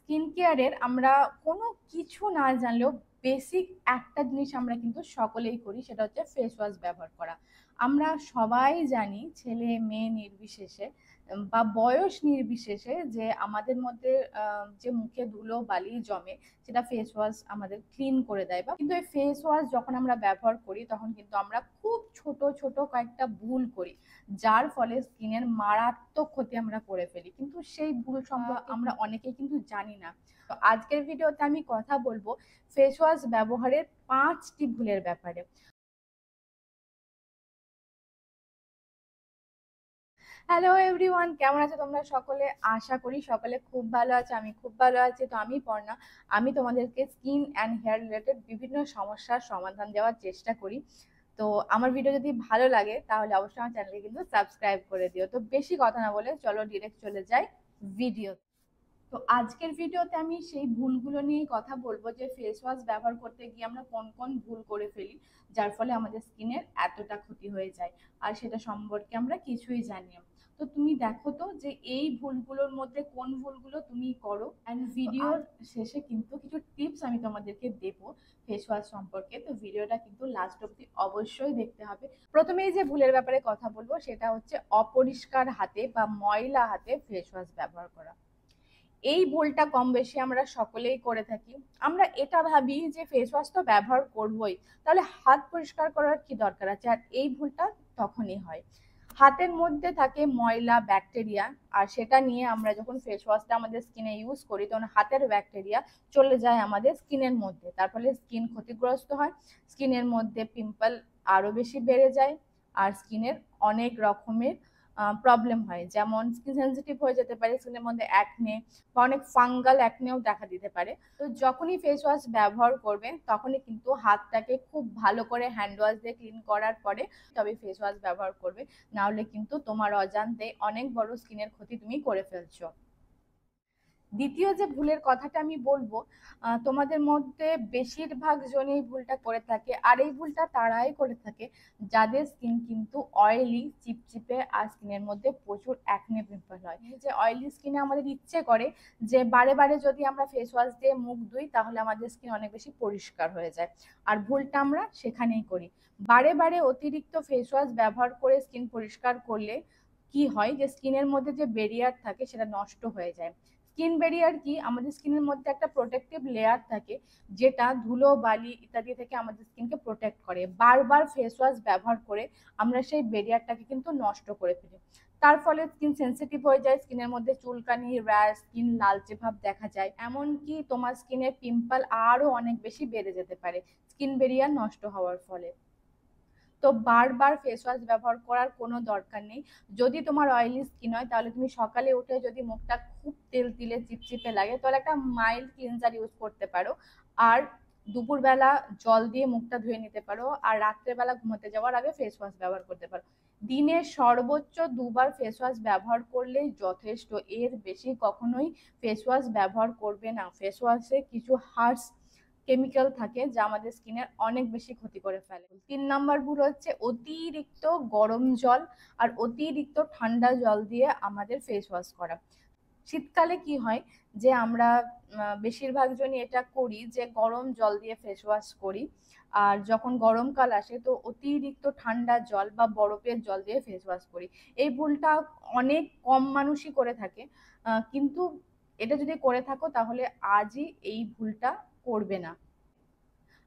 Skin কেয়ারের আমরা কোনো কিছু না জানলেও বেসিক একটা জিনিস আমরা কিন্তু সকলেই করি, সেটা হচ্ছে ফেস ওয়াশ ব্যবহার করা। আমরা সবাই জানি, ছেলে মেয়ে নির্বিশেষে বা বয়স নির্বিশেষে, যে আমাদের মধ্যে যে মুখে ধুলো বালি জমে সেটা ফেস ওয়াশ আমাদের ক্লিন করে দেয়। বা কিন্তু এই ফেস ওয়াশ যখন আমরা ব্যবহার করি তখন কিন্তু আমরা খুব ছোট ছোট কয়েকটা ভুল করি, যার ফলে স্কিনের মারাত্মক ক্ষতি আমরা করে ফেলি, কিন্তু সেই ভুল সম্পর্কে আমরা অনেকেই কিন্তু জানি না। তো আজকের ভিডিওতে আমি কথা বলবো ফেস ওয়াশ ব্যবহারের 5টি ভুলের ব্যাপারে। হ্যালো এভরিওয়ান, কেমন আছো তোমরা সকলে? আশা করি সকলে খুব ভালো আছে, আমি খুব ভালো আছি। তো আমি পর্ণা, আমি তোমাদেরকে স্কিন অ্যান্ড হেয়ার রিলেটেড বিভিন্ন সমস্যার সমাধান দেওয়ার চেষ্টা করি। তো আমার ভিডিও যদি ভালো লাগে তাহলে অবশ্যই আমার চ্যানেলকে কিন্তু সাবস্ক্রাইব করে দিও। তো বেশি কথা না বলে চলো ডিরেক্ট চলে যাই ভিডিও। তো আজকের ভিডিওতে আমি সেই ভুলগুলো নিয়েই কথা বলবো, যে ফেস ওয়াশ ব্যবহার করতে গিয়ে আমরা কোন কোন ভুল করে ফেলি যার ফলে আমাদের স্কিনের এতটা ক্ষতি হয়ে যায়, আর সেটা সম্পর্কে আমরা কিছুই জানি না। তো তুমি দেখো তো যে এই ভুলগুলোর মধ্যে কোন ভুলগুলো তুমি করো, অ্যান্ড ভিডিওর শেষে কিন্তু কিছু টিপস আমি তোমাদেরকে দেবো ফেস ওয়াশ সম্পর্কে। তো ভিডিওটা কিন্তু লাস্ট অব্দি অবশ্যই দেখতে হবে। প্রথমেই যে ভুলের ব্যাপারে কথা বলবো সেটা হচ্ছে অপরিষ্কার হাতে বা ময়লা হাতে ফেস ওয়াশ ব্যবহার করা। এই ভুলটা কম বেশি আমরা সকলেই করে থাকি। আমরা এটা ভাবি যে ফেস ওয়াশ তো ব্যবহার করবোই, তাহলে হাত পরিষ্কার করার কি দরকার আছে। আর এই ভুলটা তখনই হয়, হাতের মধ্যে থাকে ময়লা ব্যাকটেরিয়া, আর সেটা নিয়ে আমরা যখন ফেস ওয়াশটা আমাদের স্কিনে ইউজ করি তখন হাতের ব্যাকটেরিয়া চলে যায় আমাদের স্কিনের মধ্যে, তার ফলে স্কিন ক্ষতিগ্রস্ত হয়, স্কিনের মধ্যে পিম্পল আরো বেশি বেড়ে যায়, আর স্কিনের অনেক রকমের প্রবলেম হয়, যেমন স্কিন সেন্সিটিভ হয়ে যেতে পারে, স্কিনের মধ্যে অ্যাকনে বা অনেক ফাঙ্গাল অ্যাকনেও দেখা দিতে পারে। তো যখনই ফেস ওয়াশ ব্যবহার করবে তখনই কিন্তু হাতটাকে খুব ভালো করে হ্যান্ড ওয়াশ দিয়ে ক্লিন করার পরে তবে ফেস ওয়াশ ব্যবহার করবে, না হলে কিন্তু তোমার অজান্তে অনেক বড় স্কিনের ক্ষতি তুমি করে ফেলছো। দ্বিতীয় যে ভুলের কথাটা আমি বলবো, তোমাদের মধ্যে বেশিরভাগ জন এই ভুলটা করে থাকে, আর এই ভুলটা তারাই করে থাকে যাদের স্কিন কিন্তু অয়েলি, চিপচিপে, আর স্কিনের মধ্যে প্রচুর অ্যাকনে পিম্পল হয়। এই যে অয়েলি স্কিনে আমাদের ইচ্ছে করে যে বারে বারে যদি আমরা ফেস ওয়াশ দিয়ে মুখ ধুই তাহলে আমাদের স্কিন অনেক বেশি পরিষ্কার হয়ে যায়, আর ভুলটা আমরা সেখানেই করি। বারে বারে অতিরিক্ত ফেস ওয়াশ ব্যবহার করে স্কিন পরিষ্কার করলে কি হয়, যে স্কিনের মধ্যে যে বেরিয়ার থাকে সেটা নষ্ট হয়ে যায়। স্কিন ব্যারিয়ার কি, আমাদের স্কিনের মধ্যে একটা প্রোটেক্টিভ লেয়ার থাকে যেটা ধুলো বালি ইত্যাদি থেকে আমাদের স্কিনকে প্রোটেক্ট করে। বারবার ফেস ওয়াশ ব্যবহার করে আমরা সেই ব্যারিয়ারটাকে কিন্তু নষ্ট করে ফেলি, তার ফলে স্কিন সেন্সিটিভ হয়ে যায়, স্কিনের মধ্যে চুলকানি, র্যাশ, স্কিন লালচে ভাব দেখা যায়, এমনকি তোমার স্কিনের পিম্পল আরো অনেক বেশি বেড়ে যেতে পারে স্কিন ব্যারিয়ার নষ্ট হওয়ার ফলে। তো বারবার ফেস ওয়াশ ব্যবহার করার কোনো দরকার নেই। যদি তোমার অয়েলি স্কিন হয় তাহলে তুমি সকালে উঠে যদি মুখটা খুব তেল তিলে চিপচিপে লাগে তাহলে একটা মাইল্ড ক্লিনজার ইউজ করতে পারো, আর দুপুরবেলা জল দিয়ে মুখটা ধুয়ে নিতে পারো, আর রাত্রেবেলা ঘুমোতে যাওয়ার আগে ফেস ওয়াশ ব্যবহার করতে পারো। দিনে সর্বোচ্চ 2বার ফেস ওয়াশ ব্যবহার করলেই যথেষ্ট, এর বেশি কখনোই ফেস ওয়াশ ব্যবহার করবে না। ফেস ওয়াশে কিছু হার্শ কেমিক্যাল থাকে যা আমাদের স্কিনের অনেক বেশি ক্ষতি করে ফেলে। 3 নাম্বার ভুল হচ্ছে অতিরিক্ত গরম জল আর অতিরিক্ত ঠান্ডা জল দিয়ে আমাদের ফেস ওয়াশ করা। শীতকালে কি হয়, যে আমরা বেশিরভাগ জনই এটা করি যে গরম জল দিয়ে ফেস ওয়াশ করি, আর যখন গরমকাল আসে তো অতিরিক্ত ঠান্ডা জল বা বরফের জল দিয়ে ফেস ওয়াশ করি। এই ভুলটা অনেক কম মানুষই করে থাকে, কিন্তু এটা যদি করে থাকো তাহলে আজই এই ভুলটা করবে না।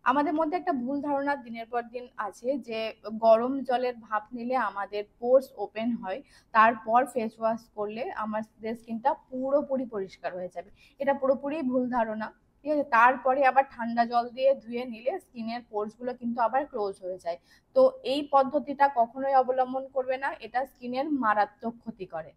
আমাদের মধ্যে একটা ভুল ধারণা দিনের পর দিন আছে যে গরম জলের ভাপ নিলে আমাদের পোর্স ওপেন হয়, তারপর ফেস ওয়াশ করলে আমাদের স্কিনটা পুরোপুরি পরিষ্কার হয়ে যাবে। এটা পুরোপুরি ভুল ধারণা, ঠিক আছে? তারপরে আবার ঠান্ডা জল দিয়ে ধুয়ে নিলে স্কিনের পোর্স গুলো কিন্তু আবার ক্লোজ হয়ে যায়। তো এই পদ্ধতিটা কখনোই অবলম্বন করবে না, এটা স্কিনের মারাত্মক ক্ষতি করে।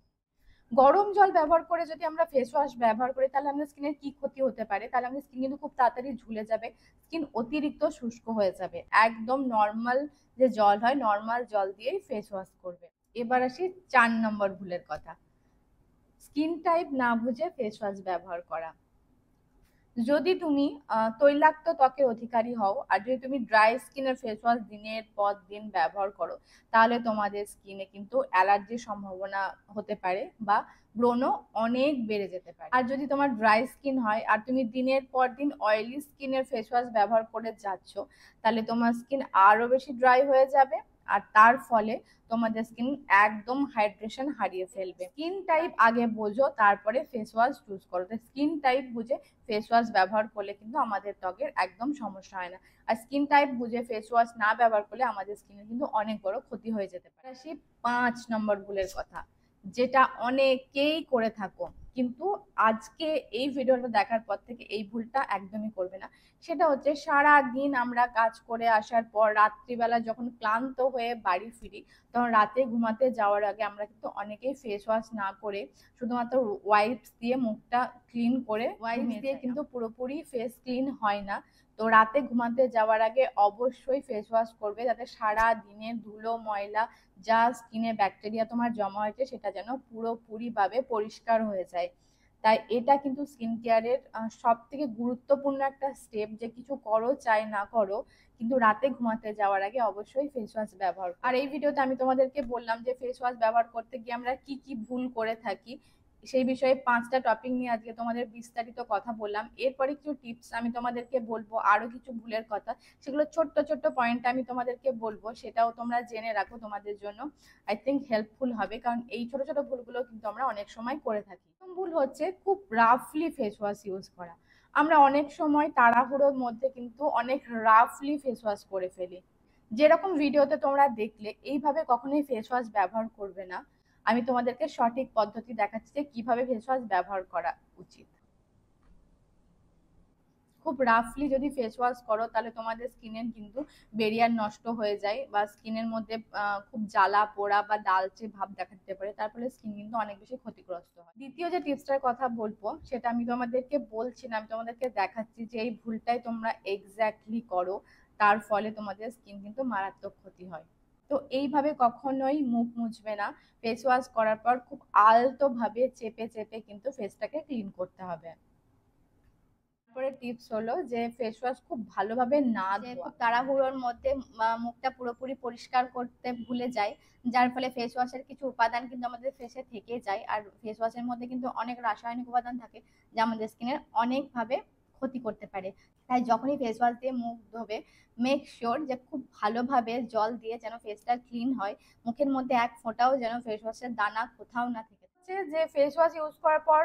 গরম জল ব্যবহার করে যদি আমরা ফেস ওয়াশ ব্যবহার করি তাহলে আমাদের স্কিনের কি ক্ষতি হতে পারে, তাহলে আমাদের স্কিন কিন্তু খুব তাড়াতাড়ি ঝুলে যাবে, স্কিন অতিরিক্ত শুষ্ক হয়ে যাবে। একদম নর্মাল যে জল হয়, নর্মাল জল দিয়েই ফেস ওয়াশ করবে। এবার আসি 4 নম্বর ভুলের কথা, স্কিন টাইপ না বুঝে ফেস ওয়াশ ব্যবহার করা। যদি তুমি তৈলাক্ত ত্বকের অধিকারী হও আর যদি তুমি ড্রাই স্কিনের ফেস ওয়াশ দিনের পর দিন ব্যবহার করো, তাহলে তোমাদের স্কিনে কিন্তু অ্যালার্জির সম্ভাবনা হতে পারে বা ব্রণ অনেক বেড়ে যেতে পারে। আর যদি তোমার ড্রাই স্কিন হয় আর তুমি দিনের পর দিন অয়েলি স্কিনের ফেস ওয়াশ ব্যবহার করে যাচ্ছ, তাহলে তোমার স্কিন আরো বেশি ড্রাই হয়ে যাবে আর তার ফলে তোমাদের স্কিন একদম হাইড্রেশন হারিয়ে ফেলবে। স্কিন টাইপ আগে বোঝো, তারপরে ফেস ওয়াশ চুজ করো। তো স্কিন টাইপ বুঝে ফেস ওয়াশ ব্যবহার করলে কিন্তু আমাদের ত্বকের একদম সমস্যা হয় না। আর স্কিন টাইপ বুঝে ফেস ওয়াশ না ব্যবহার করলে আমাদের স্কিনে কিন্তু অনেক বড় ক্ষতি হয়ে যেতে পারে। আসি 5 নম্বর ভুলের কথা, যেটা অনেকেই করে থাকো, কিন্তু আজকে এই ভিডিওটা দেখার পর থেকে এই ভুলটা একদমই করবে না। সেটা হচ্ছে, সারা দিন আমরা কাজ করে আসার পর রাত্রিবেলা যখন ক্লান্ত হয়ে বাড়ি ফিরি, তখন রাতে ঘুমাতে যাওয়ার আগে আমরা কিন্তু অনেকেই ফেস ওয়াশ না করে শুধুমাত্র ওয়াইপস দিয়ে মুখটা ক্লিন করে, ওয়াইপস দিয়ে কিন্তু পুরোপুরি ফেস ক্লিন হয় না। তো রাতে ঘুমাতে যাওয়ার আগে অবশ্যই ফেস ওয়াশ করবে, যাতে সারা দিনের ধুলো ময়লা যা স্কিনে ব্যাকটেরিয়া তোমার জমা হয়েছে সেটা যেন পুরোপুরি ভাবে পরিষ্কার হয়ে যায়। তাই এটা কিন্তু স্কিন কেয়ারের সব থেকে গুরুত্বপূর্ণ একটা স্টেপ, যে কিছু করো চাই না করো, কিন্তু রাতে ঘুমাতে যাওয়ার আগে অবশ্যই ফেস ওয়াশ ব্যবহার করো। আর এই ভিডিওতে আমি তোমাদেরকে বললাম যে ফেস ওয়াশ ব্যবহার করতে গিয়ে আমরা কি কি ভুল করে থাকি, সেই বিষয়ে 5টা টপিক নিয়ে আজকে তোমাদের বিস্তারিত কথা বললাম। এরপরে কিছু টিপস আমি তোমাদেরকে বলবো, আরো কিছু ভুলের কথা, সেগুলো ছোট্ট ছোট্ট পয়েন্ট আমি তোমাদেরকে বলবো, সেটাও তোমরা জেনে রাখো, তোমাদের জন্য আই থিঙ্ক হেল্পফুল হবে, কারণ এই ছোট ছোট ভুলগুলো কিন্তু আমরা অনেক সময় করে থাকি। প্রথম ভুল হচ্ছে খুব রাফলি ফেস ওয়াশ ইউজ করা। আমরা অনেক সময় তাড়াহুড়োর মধ্যে কিন্তু অনেক রাফলি ফেস ওয়াশ করে ফেলি। যেরকম ভিডিওতে তোমরা দেখলে, এইভাবে কখনোই ফেস ওয়াশ ব্যবহার করবে না। আমি তোমাদেরকে সঠিক পদ্ধতি দেখাচ্ছি যে কিভাবে ফেস ওয়াশ ব্যবহার করা উচিত। খুব রাফলি যদি ফেস ওয়াশ করো, তাহলে তোমাদের স্কিনের কিন্তু বেরিয়ার নষ্ট হয়ে যায় বা স্কিনের মধ্যে খুব জ্বালা পোড়া বা ডালচে ভাব দেখা দিতে পারে, তার ফলে স্কিন কিন্তু অনেক বেশি ক্ষতিগ্রস্ত হয়। দ্বিতীয় যে টিপসটার কথা বলবো, সেটা আমি তোমাদেরকে বলছি না, আমি তোমাদেরকে দেখাচ্ছি যে এই ভুলটাই তোমরা এক্স্যাক্টলি করো, তার ফলে তোমাদের স্কিন কিন্তু মারাত্মক ক্ষতি হয়। তো এইভাবে কখনোই মুখ মুছবে না। ফেস ওয়াশ করার পর খুব আলতো ভাবে চেপে চেপে কিন্তু ফেসটাকে ক্লিন করতে হবে। তারপরে টিপস হলো যে ফেস ওয়াশ খুব ভালোভাবে না ধোয়া। খুব তাড়াহুড়োর মধ্যে মুখটা পুরোপুরি পরিষ্কার করতে ভুলে যায়, যার ফলে ফেস ওয়াশের কিছু উপাদান কিন্তু আমাদের ফেসে থেকে যায়। আর ফেস ওয়াশের মধ্যে কিন্তু অনেক রাসায়নিক উপাদান থাকে, যা আমাদের স্কিনের অনেকভাবে ক্ষতি করতে পারে। তাই যখনই ফেস ওয়াশ দিয়ে মুখ ধোবে, মেক শিওর যে খুব ভালোভাবে জল দিয়ে যেন ফেসটা ক্লিন হয়, মুখের মধ্যে এক ফোঁটাও যেন ফেস ওয়াশের দানা কোথাও না থাকে। যে ফেস ওয়াশ ইউজ করার পর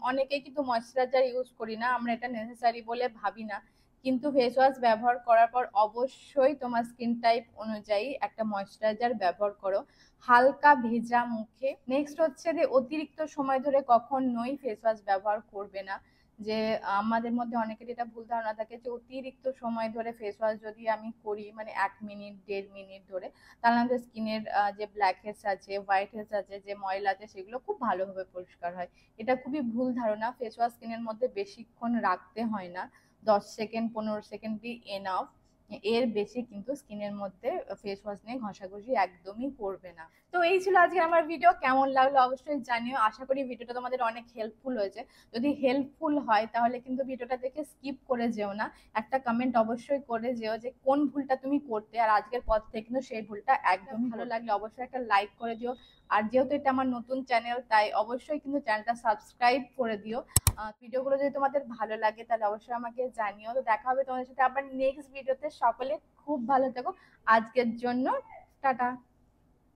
অনেকেই কিন্তু ময়শ্চারাইজার ইউজ করি না, আমরা এটা নেসেসারি বলে ভাবি না, কিন্তু ফেস ওয়াশ ব্যবহার করার পর অবশ্যই তোমার স্কিন টাইপ অনুযায়ী একটা ময়শ্চারাইজার ব্যবহার করো, হালকা ভেজা মুখে। নেক্সট হচ্ছে যে অতিরিক্ত সময় ধরে কখনোই ফেস ওয়াশ ব্যবহার করবে না। যে আমাদের মধ্যে অনেকের এটা ভুল ধারণা থাকে যে অতিরিক্ত সময় ধরে ফেস ওয়াশ যদি আমি করি, মানে 1 মিনিট 1.5 মিনিট ধরে, তাহলে আমাদের স্কিনের যে ব্ল্যাক হেডস আছে, হোয়াইট হেডস আছে, যে ময়লা আছে, সেগুলো খুব ভালোভাবে পরিষ্কার হয়। এটা খুবই ভুল ধারণা। ফেস ওয়াশ স্কিনের মধ্যে বেশিক্ষণ রাখতে হয় না, 10 সেকেন্ড 15 সেকেন্ডই এনাফ। এর বেশি কিন্তু স্কিনের মধ্যে ফেস ওয়াশ নিয়ে ঘষাঘষি একদমই করবে না। তো এই ছিল আজকে আমার ভিডিও, কেমন লাগলো অবশ্যই জানিও। আশা করি ভিডিওটা তোমাদের অনেক হেল্পফুল হয়েছে। যদি হেল্পফুল হয় তাহলে কিন্তু ভিডিওটা দেখে স্কিপ করে যেও না, একটা কমেন্ট অবশ্যই করে যেও যে কোন ভুলটা তুমি করতে, আর আজকের পর থেকে কিন্তু সেই ভুলটা একদম ভালো লাগলে অবশ্যই একটা লাইক করে দিও। আর যেহেতু এটা আমার নতুন চ্যানেল, তাই অবশ্যই কিন্তু চ্যানেলটা সাবস্ক্রাইব করে দিও। ভিডিওগুলো যদি তোমাদের ভালো লাগে তাহলে অবশ্যই আমাকে জানিও। তো দেখা হবে তোমাদের সাথে আবার নেক্সট ভিডিওতে। সকলে খুব ভালো থেকো। আজকের জন্য টাটা।